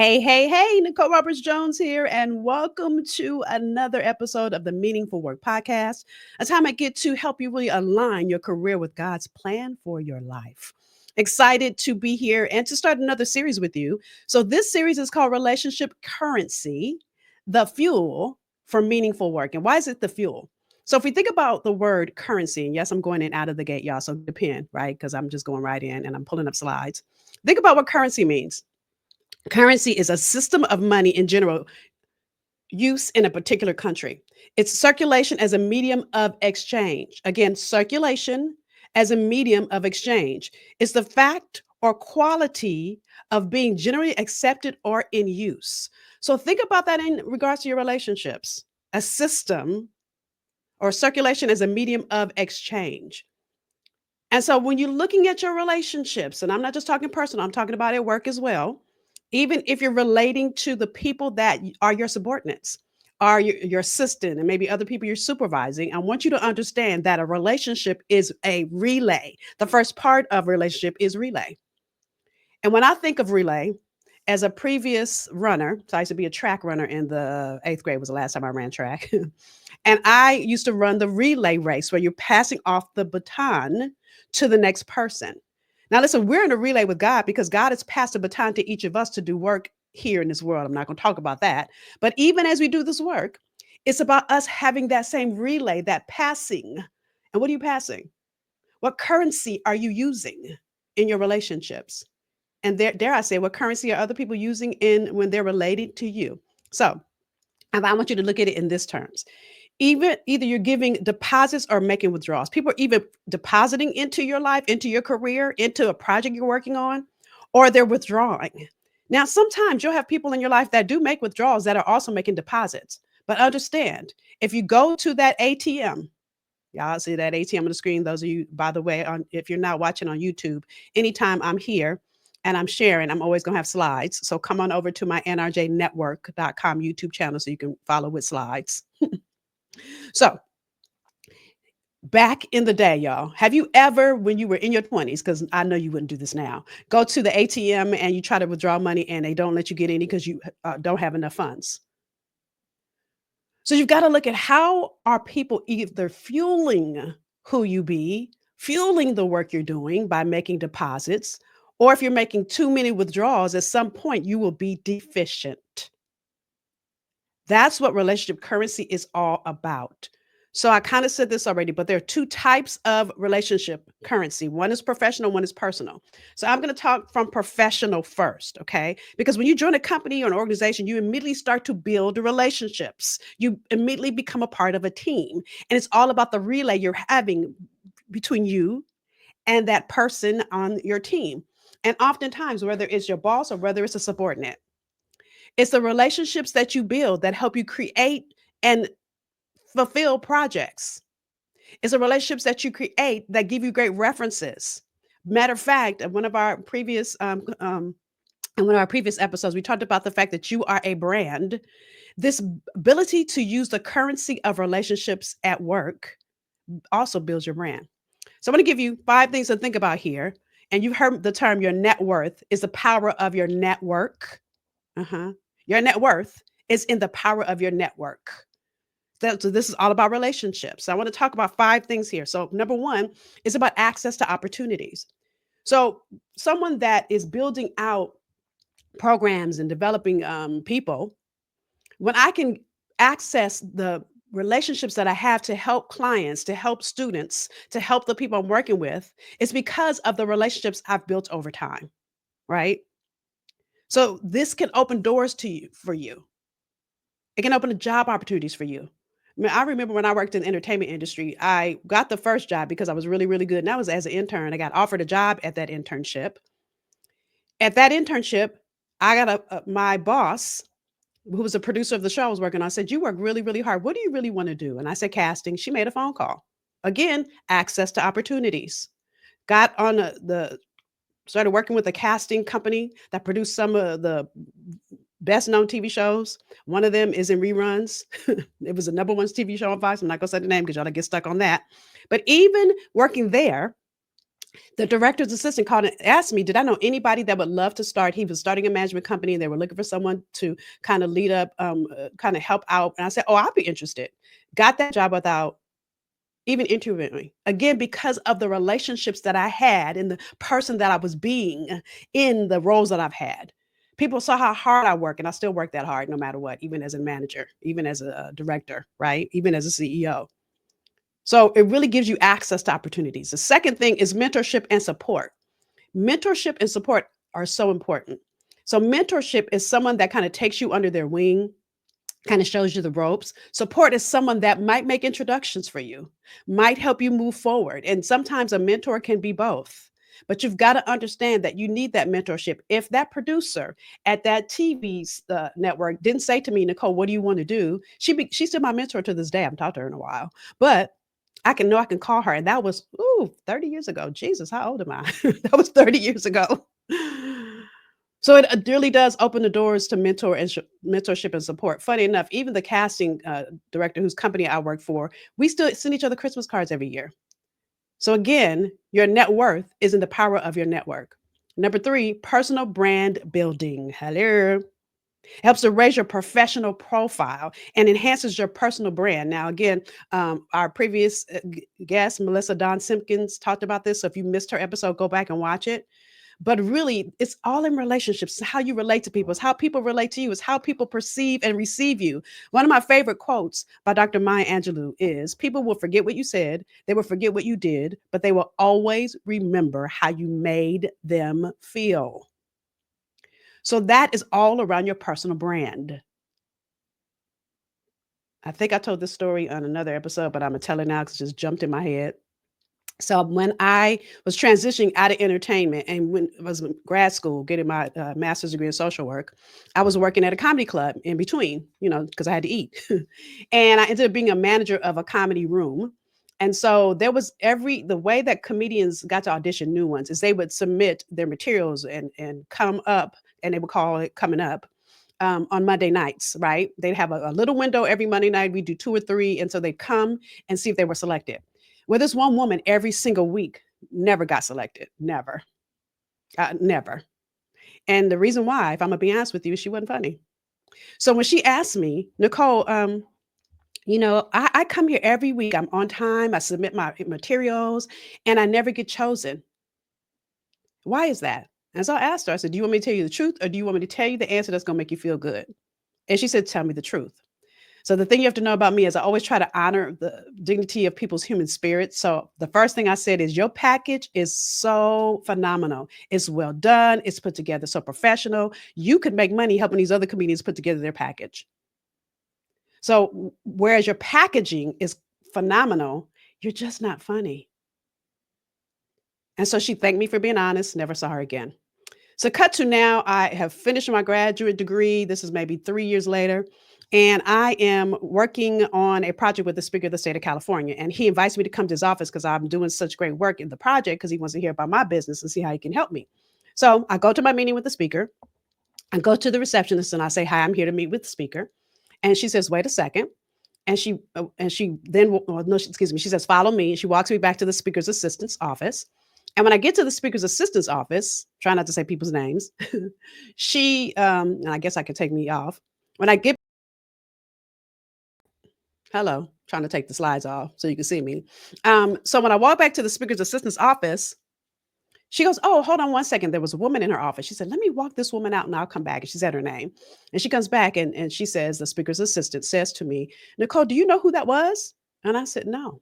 Hey, Nicole Roberts Jones here, and welcome to another episode of the Meaningful Work Podcast, a time I get to help you really align your career with God's plan for your life. Excited to be here and to start another series with you. So, this series is called Relationship Currency, the fuel for meaningful work. And why is it the fuel? So, if we think about the word currency, and yes, I'm going in out of the gate, y'all, so depend, right? Because I'm just going right in and I'm pulling up slides. Think about what currency means. Currency is a system of money in general use in a particular country. It's circulation as a medium of exchange. Again, circulation as a medium of exchange. It's the fact or quality of being generally accepted or in use. So think about that in regards to your relationships. A system or circulation as a medium of exchange. And so when you're looking at your relationships, and I'm not just talking personal, I'm talking about at work as well, even if you're relating to the people that are your subordinates, are your assistant, and maybe other people you're supervising, I want you to understand that a relationship is a relay. The first part of relationship is relay. And when I think of relay, as a previous runner, so I used to be a track runner in the eighth grade was the last time I ran track. And I used to run the relay race where you're passing off the baton to the next person. Now, listen, we're in a relay with God because God has passed a baton to each of us to do work here in this world. I'm not going to talk about that. But even as we do this work, it's about us having that same relay, that passing. And what are you passing? What currency are you using in your relationships? And dare I say, what currency are other people using in when they're related to you? So I want you to look at it in this terms. Either you're giving deposits or making withdrawals. People are either depositing into your life, into your career, into a project you're working on, or they're withdrawing. Now, sometimes you'll have people in your life that do make withdrawals that are also making deposits. But understand, if you go to that ATM, y'all see that ATM on the screen. Those of you, by the way, if you're not watching on YouTube, anytime I'm here and I'm sharing, I'm always going to have slides. So come on over to my nrjnetwork.com YouTube channel so you can follow with slides. So back in the day, y'all, have you ever, when you were in your 20s, because I know you wouldn't do this now, go to the ATM and you try to withdraw money and they don't let you get any because you don't have enough funds? So you've got to look at how are people either fueling who you be, fueling the work you're doing by making deposits, or if you're making too many withdrawals, at some point you will be deficient. That's what relationship currency is all about. So I kind of said this already, but there are two types of relationship currency. One is professional, one is personal. So I'm going to talk from professional first, okay? Because when you join a company or an organization, you immediately start to build relationships. You immediately become a part of a team. And it's all about the relay you're having between you and that person on your team. And oftentimes, whether it's your boss or whether it's a subordinate, it's the relationships that you build that help you create and fulfill projects. It's the relationships that you create that give you great references. Matter of fact, in one of our previous episodes, we talked about the fact that you are a brand. This ability to use the currency of relationships at work also builds your brand. So I'm going to give you 5 things to think about here. And you've heard the term your net worth is the power of your network. Uh-huh. Your net worth is in the power of your network. So this is all about relationships. So I want to talk about 5 things here. So number one is about access to opportunities. So someone that is building out programs and developing people, when I can access the relationships that I have to help clients, to help students, to help the people I'm working with, it's because of the relationships I've built over time, right? So this can open doors to you for you. It can open the job opportunities for you. I mean, I remember when I worked in the entertainment industry, I got the first job because I was really, really good. And that was as an intern. I got offered a job at that internship. At that internship, I got my boss, who was a producer of the show I was working on, said, "You work really, really hard. What do you really want to do?" And I said, "Casting." She made a phone call. Again, access to opportunities. Got on started working with a casting company that produced some of the best known TV shows. One of them is in reruns. It was a number one TV show on Fox. I'm not going to say the name because y'all get stuck on that. But even working there, The director's assistant called and asked me, did I know anybody that would love to start? He was starting a management company and they were looking for someone to kind of lead up, kind of help out. And I said, oh, I'll be interested. Got that job without even interviewing. Again, because of the relationships that I had and the person that I was being in the roles that I've had. People saw how hard I work, and I still work that hard no matter what, even as a manager, even as a director, right? Even as a CEO. So it really gives you access to opportunities. The second thing is mentorship and support. Mentorship and support are so important. So mentorship is someone that kind of takes you under their wing, kind of shows you the ropes. Support is someone that might make introductions for you, might help you move forward. And sometimes a mentor can be both. But you've got to understand that you need that mentorship. If that producer at that TV network didn't say to me, Nicole, what do you want to do? She's still my mentor to this day. I haven't talked to her in a while, but I can call her. And that was 30 years ago. Jesus, how old am I? That was 30 years ago. So it really does open the doors to mentorship and support. Funny enough, even the casting director whose company I work for, we still send each other Christmas cards every year. So again, your net worth is in the power of your network. Number three, personal brand building. Hello. Helps to raise your professional profile and enhances your personal brand. Now, again, our previous guest, Melissa Don Simpkins, talked about this. So if you missed her episode, go back and watch it. But really, it's all in relationships. It's how you relate to people. It's how people relate to you. It's how people perceive and receive you. One of my favorite quotes by Dr. Maya Angelou is, people will forget what you said, they will forget what you did, but they will always remember how you made them feel. So that is all around your personal brand. I think I told this story on another episode, but I'm going to tell it now because it just jumped in my head. So when I was transitioning out of entertainment and when I was in grad school getting my master's degree in social work, I was working at a comedy club in between, because I had to eat. And I ended up being a manager of a comedy room. And so there was the way that comedians got to audition new ones is they would submit their materials and come up, and they would call it coming up. On Monday nights, right? They'd have a little window every Monday night. We'd do two or three. And so they'd come and see if they were selected. Well, this one woman every single week never got selected. Never. Never. And the reason why, if I'm gonna be honest with you, she wasn't funny. So when she asked me, Nicole, I come here every week. I'm on time. I submit my materials, and I never get chosen. Why is that? And so I asked her, I said, do you want me to tell you the truth, or do you want me to tell you the answer that's gonna make you feel good? And she said, tell me the truth. So the thing you have to know about me is I always try to honor the dignity of people's human spirits. So the first thing I said is your package is so phenomenal. It's well done. It's put together so professional. You could make money helping these other comedians put together their package. So whereas your packaging is phenomenal, you're just not funny. And so she thanked me for being honest, never saw her again. So cut to now, I have finished my graduate degree. This is maybe 3 years later. And I am working on a project with the Speaker of the State of California. And he invites me to come to his office because I'm doing such great work in the project because he wants to hear about my business and see how he can help me. So I go to my meeting with the speaker. I go to the receptionist and I say, hi, I'm here to meet with the speaker. And she says, wait a second. And she then, no, excuse me, she says, follow me. And she walks me back to the speaker's assistant's office. And when I get to the speaker's assistant's office, try not to say people's names, and I guess I could take me off. When I get, hello, trying to take the slides off so you can see me. So when I walk back to the speaker's assistant's office, she goes, oh, hold on one second. There was a woman in her office. She said, let me walk this woman out and I'll come back. And she said her name. And she comes back and she says, the speaker's assistant says to me, Nicole, do you know who that was? And I said, no.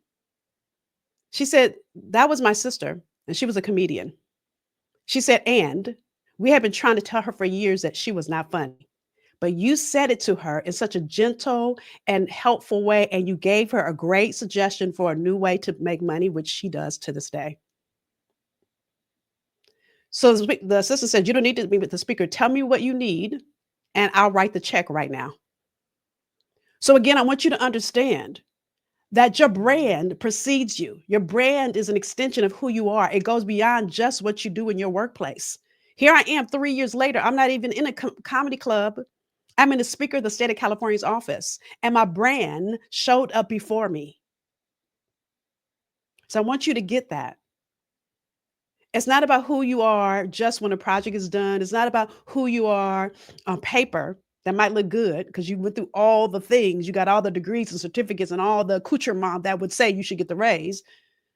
She said, that was my sister. And she was a comedian. She said, and we had been trying to tell her for years that she was not funny. But you said it to her in such a gentle and helpful way. And you gave her a great suggestion for a new way to make money, which she does to this day. So the assistant said, you don't need to meet with the speaker. Tell me what you need, and I'll write the check right now. So again, I want you to understand that your brand precedes you. Your brand is an extension of who you are. It goes beyond just what you do in your workplace. Here I am 3 years later. I'm not even in a comedy club. I'm in the Speaker of the State of California's office, and my brand showed up before me. So I want you to get that. It's not about who you are just when a project is done. It's not about who you are on paper. That might look good because you went through all the things. You got all the degrees and certificates and all the accoutrement that would say you should get the raise.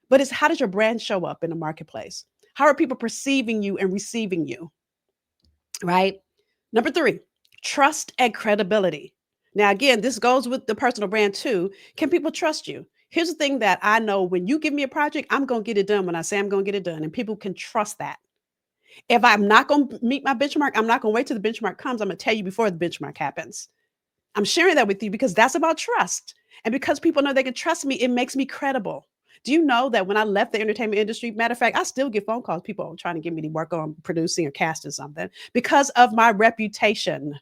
But it's how does your brand show up in the marketplace? How are people perceiving you and receiving you? Right? Number three, trust and credibility. Now, again, this goes with the personal brand too. Can people trust you? Here's the thing that I know: when you give me a project, I'm going to get it done when I say I'm going to get it done, and people can trust that. If I'm not going to meet my benchmark, I'm not going to wait till the benchmark comes. I'm going to tell you before the benchmark happens. I'm sharing that with you because that's about trust. And because people know they can trust me, it makes me credible. Do you know that when I left the entertainment industry, matter of fact, I still get phone calls, people trying to get me to work on producing or casting something because of my reputation.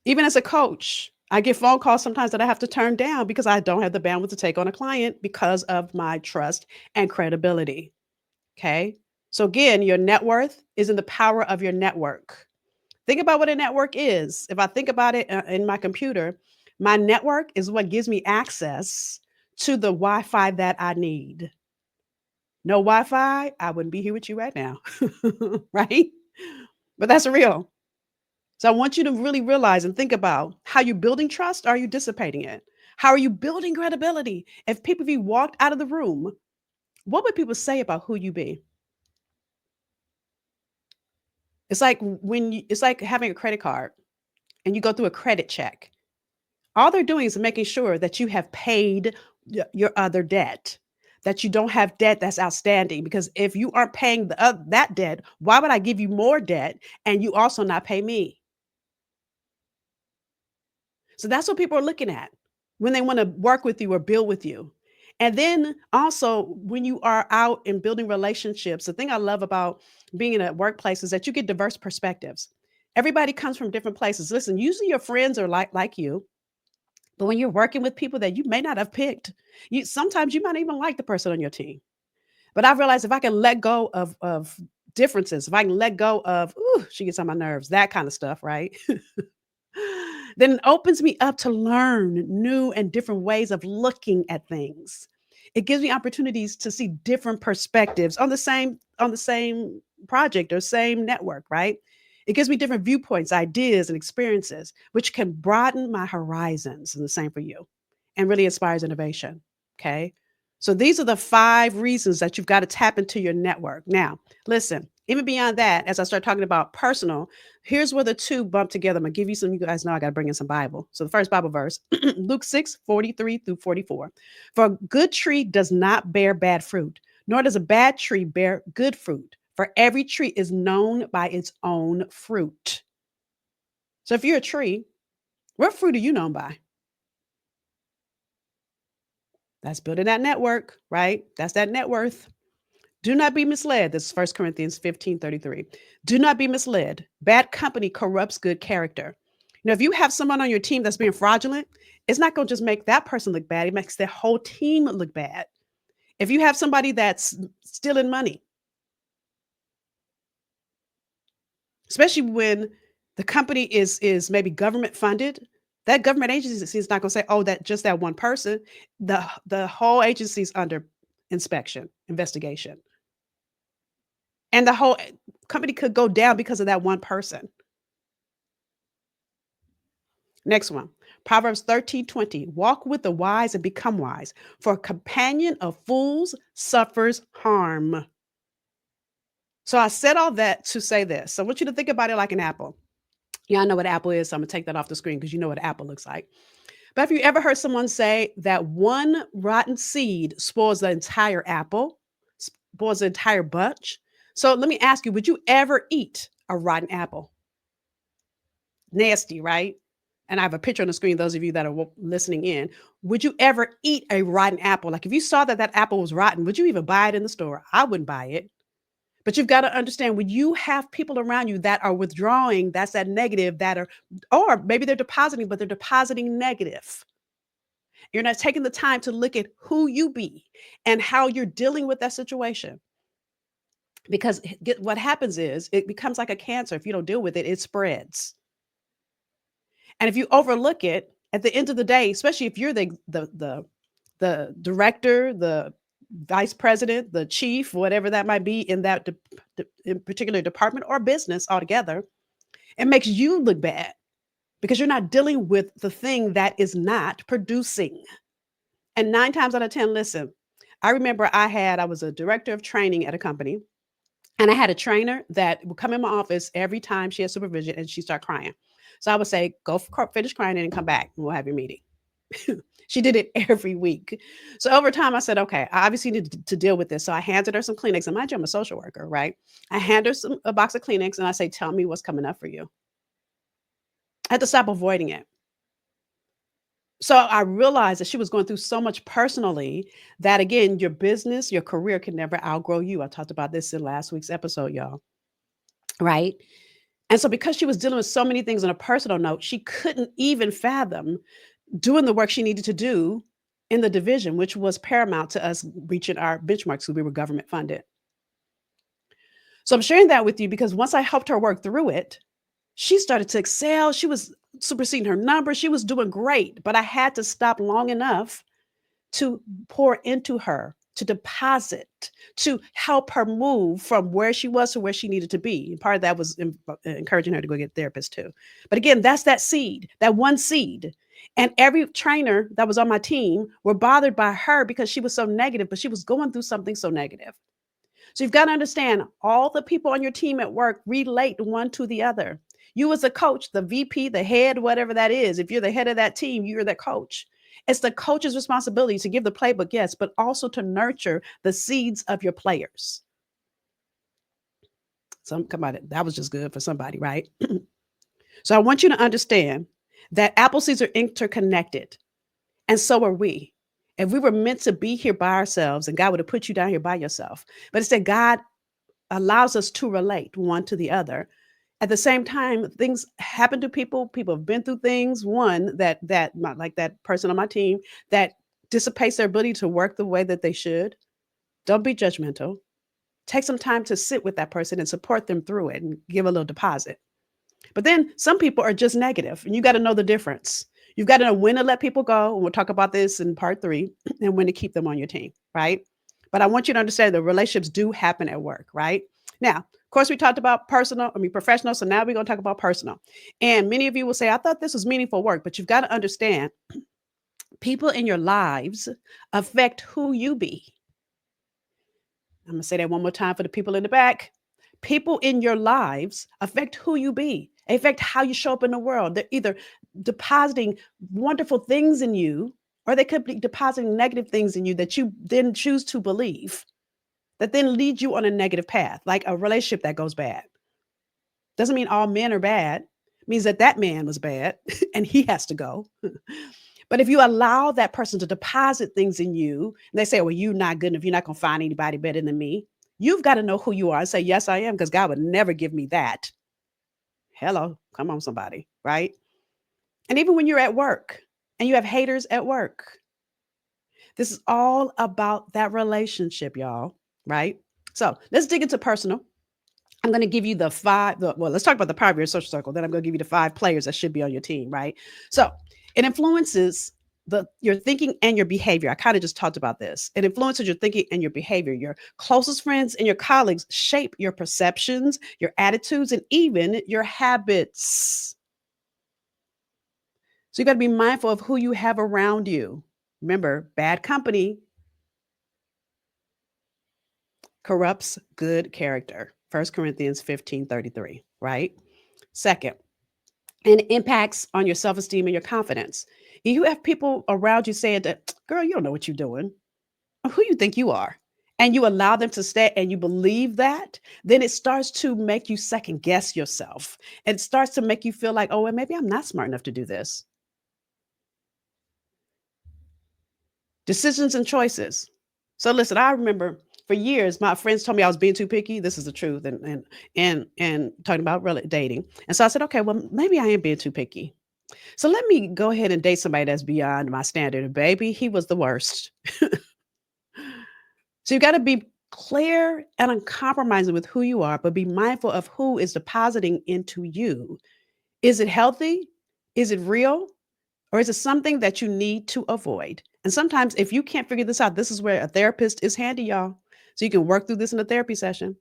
Even as a coach, I get phone calls sometimes that I have to turn down because I don't have the bandwidth to take on a client because of my trust and credibility. Okay. So, again, your net worth is in the power of your network. Think about what a network is. If I think about it in my computer, my network is what gives me access to the Wi Fi that I need. No Wi Fi, I wouldn't be here with you right now. Right? But that's real. So I want you to really realize and think about how you're building trust. Or are you dissipating it? How are you building credibility? If you walked out of the room, what would people say about who you be? It's like having a credit card and you go through a credit check. All they're doing is making sure that you have paid your other debt, that you don't have debt that's outstanding. Because if you aren't paying that debt, why would I give you more debt and you also not pay me? So that's what people are looking at when they want to work with you or build with you. And then also, when you are out and building relationships, the thing I love about being in a workplace is that you get diverse perspectives. Everybody comes from different places. Listen, usually your friends are like you. But when you're working with people that you may not have picked, you sometimes you might even like the person on your team. But I've realized if I can let go of differences, if I can let go of, ooh, she gets on my nerves, that kind of stuff, right? Then it opens me up to learn new and different ways of looking at things. It gives me opportunities to see different perspectives on the same project or same network, right? It gives me different viewpoints, ideas, and experiences, which can broaden my horizons. And the same for you, and really inspires innovation. Okay. So these are the 5 reasons that you've got to tap into your network. Now, listen, even beyond that, as I start talking about personal, here's where the two bump together. I'm gonna give you some. You guys know I got to bring in some Bible. So the first Bible verse, Luke 6:43 through 44. For a good tree does not bear bad fruit, nor does a bad tree bear good fruit. For every tree is known by its own fruit. So if you're a tree, what fruit are you known by? That's building that network, right? That's that net worth. Do not be misled. This is 1 Corinthians 15:33. Do not be misled. Bad company corrupts good character. If you have someone on your team that's being fraudulent, it's not going to just make that person look bad. It makes the whole team look bad. If you have somebody that's stealing money, especially when the company is maybe government funded, that government agency is not going to say, oh, that just that one person. The whole agency is under inspection, investigation. And the whole company could go down because of that one person. Next one. Proverbs 13:20. Walk with the wise and become wise, for a companion of fools suffers harm. So I said all that to say this. So I want you to think about it like an apple. Yeah, I know what apple is, so I'm gonna take that off the screen because you know what an apple looks like. But have you ever heard someone say that one rotten seed spoils the entire apple, spoils the entire bunch? So let me ask you, would you ever eat a rotten apple? Nasty, right? And I have a picture on the screen, those of you that are listening in. Would you ever eat a rotten apple? Like if you saw that that apple was rotten, would you even buy it in the store? I wouldn't buy it. But you've got to understand when you have people around you that are withdrawing, that's that negative that are, or maybe they're depositing, but they're depositing negative. You're not taking the time to look at who you be and how you're dealing with that situation. Because what happens is it becomes like a cancer. If you don't deal with it, it spreads. And if you overlook it, at the end of the day, especially if you're the director, the vice president, the chief, whatever that might be in that in particular department or business altogether, it makes you look bad because you're not dealing with the thing that is not producing. And 9 times out of 10, listen, I remember I was a director of training at a company, and I had a trainer that would come in my office every time she had supervision and she start crying. So I would say, go finish crying and come back and we'll have your meeting. She did it every week. So over time, I said, okay, I obviously need to deal with this. So I handed her some Kleenex. And mind you, I'm a social worker, right? I hand her a box of Kleenex and I say, tell me what's coming up for you. I had to stop avoiding it. So I realized that she was going through so much personally that, again, your business, your career can never outgrow you. I talked about this in last week's episode, y'all. Right. And so because she was dealing with so many things on a personal note, she couldn't even fathom doing the work she needed to do in the division, which was paramount to us reaching our benchmarks because we were government funded. So I'm sharing that with you because once I helped her work through it, she started to excel. She was superseding her numbers. She was doing great, but I had to stop long enough to pour into her, to deposit, to help her move from where she was to where she needed to be. And part of that was encouraging her to go get a therapist too. But again, that's that seed, that one seed. And every trainer that was on my team were bothered by her because she was so negative, but she was going through something so negative. So you've got to understand all the people on your team at work relate one to the other. You as a coach, the VP, the head, whatever that is, if you're the head of that team, you're the coach. It's the coach's responsibility to give the playbook, yes, but also to nurture the seeds of your players. Come on, that was just good for somebody, right? So I want you to understand that apple seeds are interconnected, and so are we. If we were meant to be here by ourselves, and God would have put you down here by yourself, but instead God allows us to relate one to the other. At the same time, things happen to people. People have been through things. One like that person on my team that dissipates their ability to work the way that they should. Don't be judgmental. Take some time to sit with that person and support them through it and give a little deposit. But then some people are just negative, and you got to know the difference. You've got to know when to let people go. And we'll talk about this in part 3, and when to keep them on your team, right? But I want you to understand the relationships do happen at work, right? Now, of course, we talked about professional. So now we're going to talk about personal. And many of you will say, I thought this was meaningful work, but you've got to understand people in your lives affect who you be. I'm going to say that one more time for the people in the back. People in your lives affect who you be, affect how you show up in the world. They're either depositing wonderful things in you, or they could be depositing negative things in you that you then choose to believe, that then lead you on a negative path, like a relationship that goes bad. Doesn't mean all men are bad. It means that man was bad and he has to go. But if you allow that person to deposit things in you, and they say, well, you're not good enough, you're not going to find anybody better than me. You've got to know who you are and say, yes, I am, because God would never give me that. Hello, come on, somebody, right? And even when you're at work and you have haters at work, this is all about that relationship, y'all, right? So let's dig into personal. I'm going to give you let's talk about the power of your social circle. Then I'm going to give you the 5 players that should be on your team, right? So it influences your thinking and your behavior. I kind of just talked about this. It influences your thinking and your behavior. Your closest friends and your colleagues shape your perceptions, your attitudes, and even your habits. So you got to be mindful of who you have around you. Remember, bad company corrupts good character. 1 Corinthians 15:33, right? Second, and impacts on your self-esteem and your confidence. You have people around you saying that, girl, you don't know what you're doing. Who you think you are? And you allow them to stay and you believe that, then it starts to make you second guess yourself. It starts to make you feel like, oh, well, maybe I'm not smart enough to do this. Decisions and choices. So listen, I remember for years, my friends told me I was being too picky. This is the truth. And talking about dating. And so I said, okay, well, maybe I am being too picky. So let me go ahead and date somebody that's beyond my standard. And baby, he was the worst. So you got to be clear and uncompromising with who you are, but be mindful of who is depositing into you. Is it healthy? Is it real? Or is it something that you need to avoid? And sometimes, if you can't figure this out, this is where a therapist is handy, y'all. So you can work through this in a therapy session.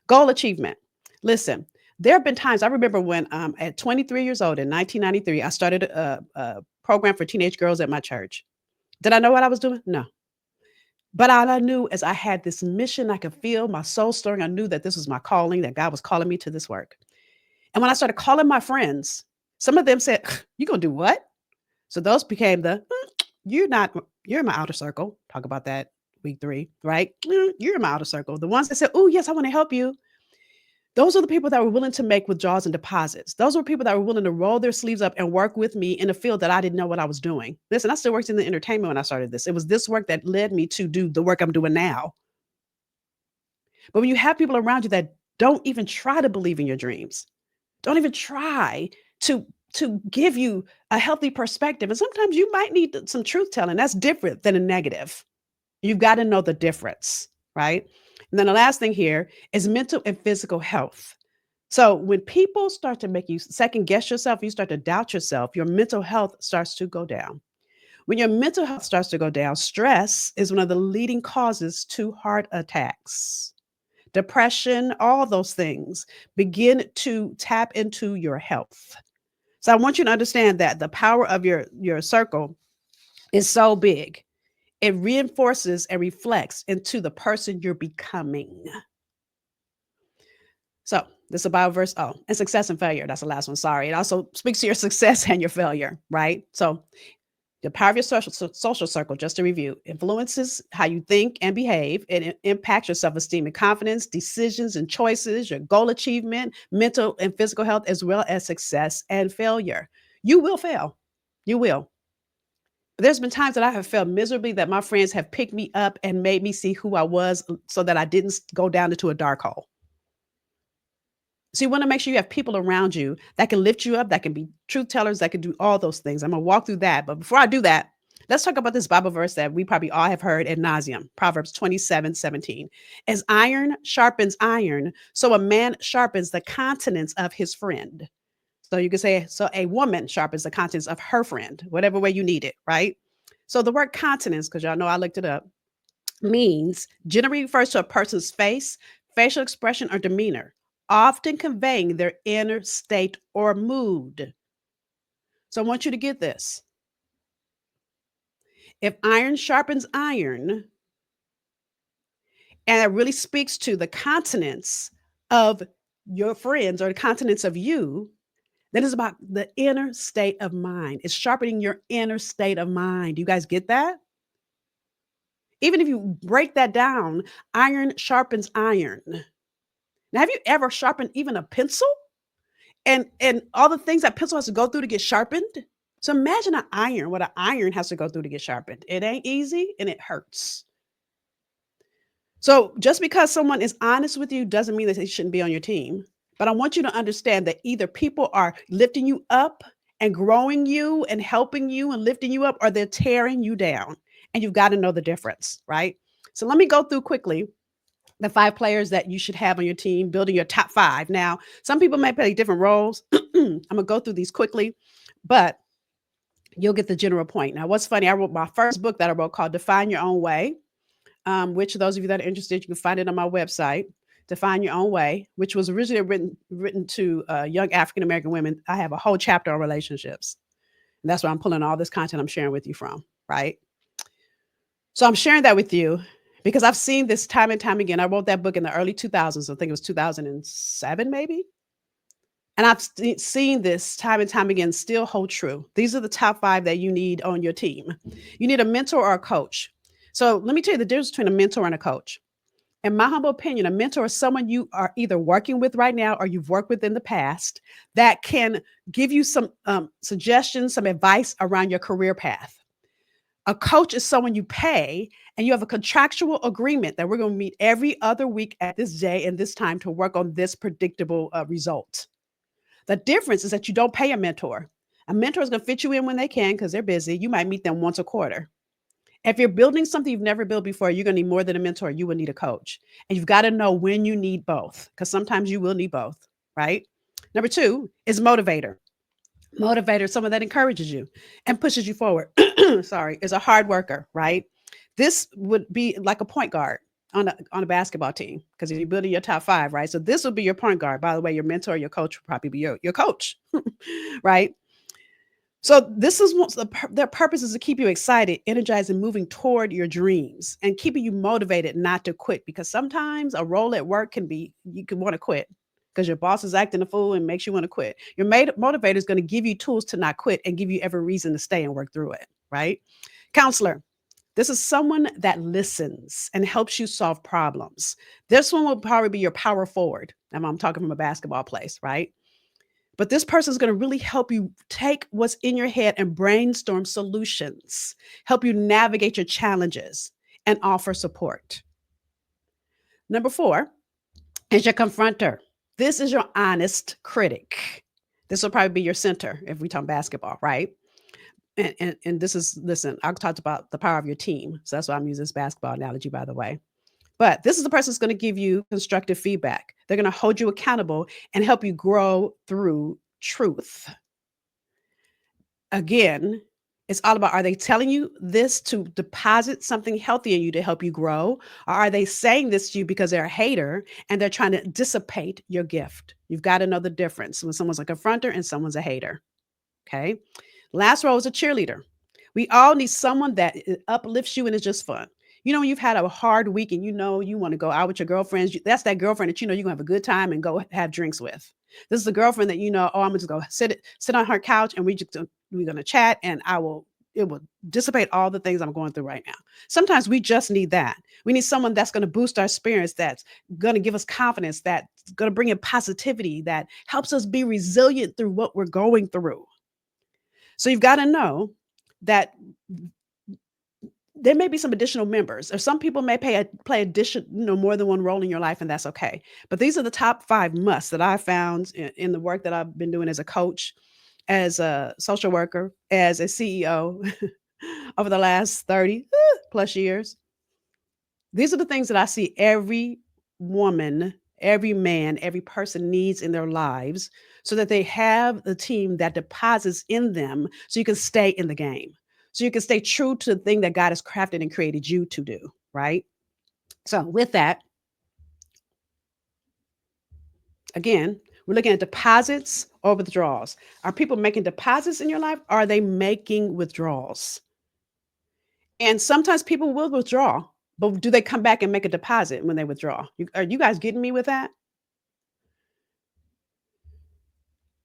Goal achievement. Listen, there have been times I remember when at 23 years old in 1993, I started a program for teenage girls at my church. Did I know what I was doing? No. But all I knew is I had this mission. I could feel my soul stirring. I knew that this was my calling, that God was calling me to this work. And when I started calling my friends, some of them said, "You gonna do what?" So those became the you're not you're in my outer circle. Talk about that week 3, right? You're in my outer circle. The ones that said, "Oh, yes, I want to help you." Those are the people that were willing to make withdrawals and deposits. Those were people that were willing to roll their sleeves up and work with me in a field that I didn't know what I was doing. Listen, I still worked in the entertainment when I started this. It was this work that led me to do the work I'm doing now. But when you have people around you that don't even try to believe in your dreams, don't even try to give you a healthy perspective. And sometimes you might need some truth telling. That's different than a negative. You've got to know the difference, right? And then the last thing here is mental and physical health. So when people start to make you second guess yourself, you start to doubt yourself, your mental health starts to go down. When your mental health starts to go down, stress is one of the leading causes to heart attacks, depression, all those things begin to tap into your health. So I want you to understand that the power of your circle is so big. It reinforces and reflects into the person you're becoming. So this is a Bible verse. Oh, and success and failure. That's the last one. Sorry. It also speaks to your success and your failure, right? So the power of your social circle, just to review, influences how you think and behave. It impacts your self-esteem and confidence, decisions and choices, your goal achievement, mental and physical health, as well as success and failure. You will fail. You will. There's been times that I have failed miserably that my friends have picked me up and made me see who I was so that I didn't go down into a dark hole. So you want to make sure you have people around you that can lift you up, that can be truth tellers, that can do all those things. I'm going to walk through that. But before I do that, let's talk about this Bible verse that we probably all have heard ad nauseum. Proverbs 27:17. As iron sharpens iron, so a man sharpens the countenance of his friend. So you could say, so a woman sharpens the countenance of her friend, whatever way you need it, right? So the word countenance, because y'all know I looked it up, means generally refers to a person's face, facial expression, or demeanor, often conveying their inner state or mood. So I want you to get this. If iron sharpens iron, and it really speaks to the countenance of your friends or the countenance of you, then it's about the inner state of mind. It's sharpening your inner state of mind. You guys get that? Even if you break that down, iron sharpens iron. Now, have you ever sharpened even a pencil? And all the things that pencil has to go through to get sharpened? So imagine an iron, what an iron has to go through to get sharpened. It ain't easy and it hurts. So just because someone is honest with you doesn't mean that they shouldn't be on your team. But I want you to understand that either people are lifting you up and growing you and helping you and lifting you up, or they're tearing you down. And you've got to know the difference, right? So let me go through quickly the 5 players that you should have on your team, building your top 5. Now, some people may play different roles. I'm going to go through these quickly, but you'll get the general point. Now, what's funny, I wrote my first book that I wrote called Define Your Own Way, which those of you that are interested, you can find it on my website, Define Your Own Way, which was originally written to young African-American women. I have a whole chapter on relationships. And that's where I'm pulling all this content I'm sharing with you from, right? So I'm sharing that with you because I've seen this time and time again. I wrote that book in the early 2000s. I think it was 2007, maybe. And I've seen this time and time again still hold true. These are the top 5 that you need on your team. You need a mentor or a coach. So let me tell you the difference between a mentor and a coach. In my humble opinion, a mentor is someone you are either working with right now or you've worked with in the past that can give you some suggestions, some advice around your career path. A coach is someone you pay and you have a contractual agreement that we're going to meet every other week at this day and this time to work on this predictable result. The difference is that you don't pay a mentor. A mentor is going to fit you in when they can because they're busy. You might meet them once a quarter. If you're building something you've never built before, you're going to need more than a mentor. You will need a coach. And you've got to know when you need both because sometimes you will need both, right? Number 2 is motivator. Motivator, someone that encourages you and pushes you forward. Sorry, is a hard worker, right? This would be like a point guard on a basketball team, because if you're building your top five, right? So this would be your point guard. By the way, your mentor, your coach would probably be your coach, right? So this is what their purpose is, to keep you excited, energized, and moving toward your dreams, and keeping you motivated not to quit. Because sometimes a role at work can be, you can want to quit because your boss is acting a fool and makes you want to quit. Your motivator is going to give you tools to not quit and give you every reason to stay and work through it, right? Counselor. This is someone that listens and helps you solve problems. This one will probably be your power forward. And I'm talking from a basketball place, right? But this person is going to really help you take what's in your head and brainstorm solutions, help you navigate your challenges, and offer support. Number 4 is your confronter. This is your honest critic. This will probably be your center if we talk basketball, right? And this is, listen, I talked about the power of your team. So that's why I'm using this basketball analogy, by the way. But this is the person that's going to give you constructive feedback. They're going to hold you accountable and help you grow through truth. Again, it's all about, are they telling you this to deposit something healthy in you to help you grow? Or are they saying this to you because they're a hater and they're trying to dissipate your gift? You've got to know the difference when someone's a confronter and someone's a hater. Okay. Last role is a cheerleader. We all need someone that uplifts you and is just fun. You know, when you've had a hard week and you know you want to go out with your girlfriends, that's that girlfriend that you know you're gonna have a good time and go have drinks with. This is the girlfriend that you know, oh, I'm gonna just go sit on her couch and we're gonna chat, and it will dissipate all the things I'm going through right now. Sometimes we just need that. We need someone that's going to boost our spirits, that's going to give us confidence, that's going to bring in positivity, that helps us be resilient through what we're going through. So you've got to know that there may be some additional members, or some people may play addition, more than one role in your life, and that's okay. But these are the top 5 musts that I found in the work that I've been doing as a coach, as a social worker, as a CEO over the last 30 plus years. These are the things that I see every woman, every man, every person needs in their lives, so that they have the team that deposits in them so you can stay in the game. So you can stay true to the thing that God has crafted and created you to do, right? So with that, again, we're looking at deposits or withdrawals. Are people making deposits in your life? Or are they making withdrawals? And sometimes people will withdraw, but do they come back and make a deposit when they withdraw? Are you guys getting me with that?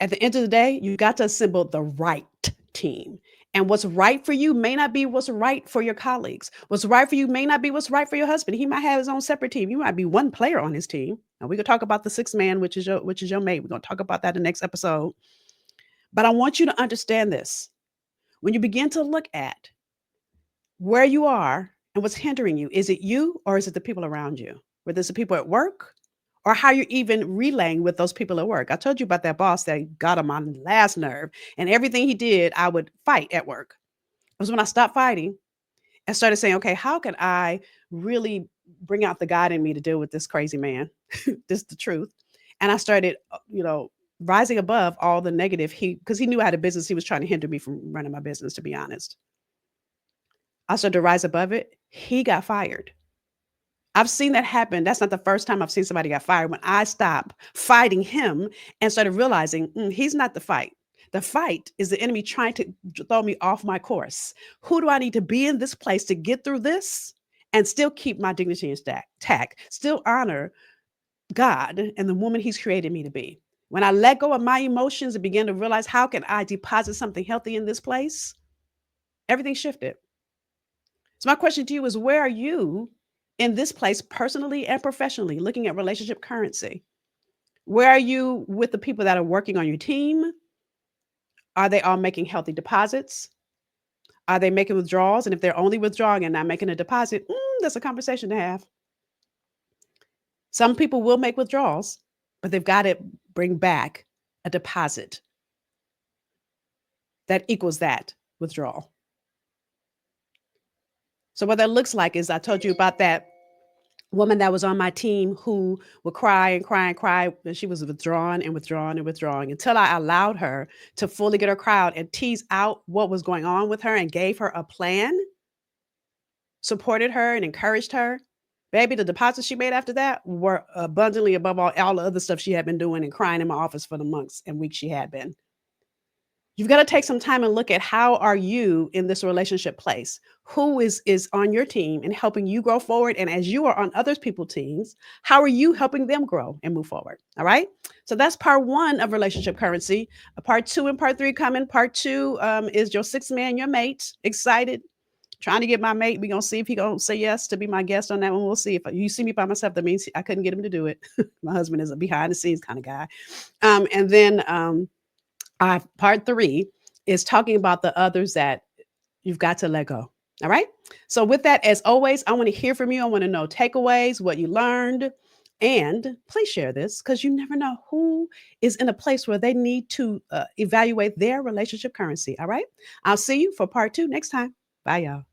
At the end of the day, you got to assemble the right team. And what's right for you may not be what's right for your colleagues. What's right for you may not be what's right for your husband. He might have his own separate team. You might be one player on his team. And we could talk about the sixth man, which is your mate. We're going to talk about that in the next episode. But I want you to understand this. When you begin to look at where you are and what's hindering you, is it you or is it the people around you? Whether it's the people at work or how you're even relaying with those people at work. I told you about that boss that got on my last nerve, and everything he did, I would fight at work. It was when I stopped fighting and started saying, okay, how can I really bring out the God in me to deal with this crazy man? This is the truth. And I started, rising above all the negative, because he knew I had a business. He was trying to hinder me from running my business, to be honest. I started to rise above it. He got fired. I've seen that happen. That's not the first time I've seen somebody got fired. When I stopped fighting him and started realizing he's not the fight. The fight is the enemy trying to throw me off my course. Who do I need to be in this place to get through this and still keep my dignity intact, still honor God and the woman he's created me to be? When I let go of my emotions and began to realize, how can I deposit something healthy in this place? Everything shifted. So my question to you is, where are you in this place, personally and professionally, looking at relationship currency? Where are you with the people that are working on your team? Are they all making healthy deposits? Are they making withdrawals? And if they're only withdrawing and not making a deposit, that's a conversation to have. Some people will make withdrawals, but they've got to bring back a deposit that equals that withdrawal. So what that looks like is, I told you about that woman that was on my team who would cry and cry and cry, and she was withdrawing and withdrawing and withdrawing until I allowed her to fully get her cry out and tease out what was going on with her and gave her a plan, supported her and encouraged her. Baby, the deposits she made after that were abundantly above all the other stuff she had been doing and crying in my office for the months and weeks she had been. You've got to take some time and look at how are you in this relationship place? Who is on your team and helping you grow forward? And as you are on other people's teams, how are you helping them grow and move forward? All right. So that's part one of relationship currency. Part two and part three coming. Part two is your sixth man, your mate. Excited. Trying to get my mate. We're gonna see if he gonna say yes to be my guest on that one. We'll see. If you see me by myself, that means I couldn't get him to do it. My husband is a behind the scenes kind of guy. And then part three is talking about the others that you've got to let go. All right. So, with that, as always, I want to hear from you. I want to know takeaways, what you learned. And please share this because you never know who is in a place where they need to evaluate their relationship currency. All right. I'll see you for part two next time. Bye, y'all.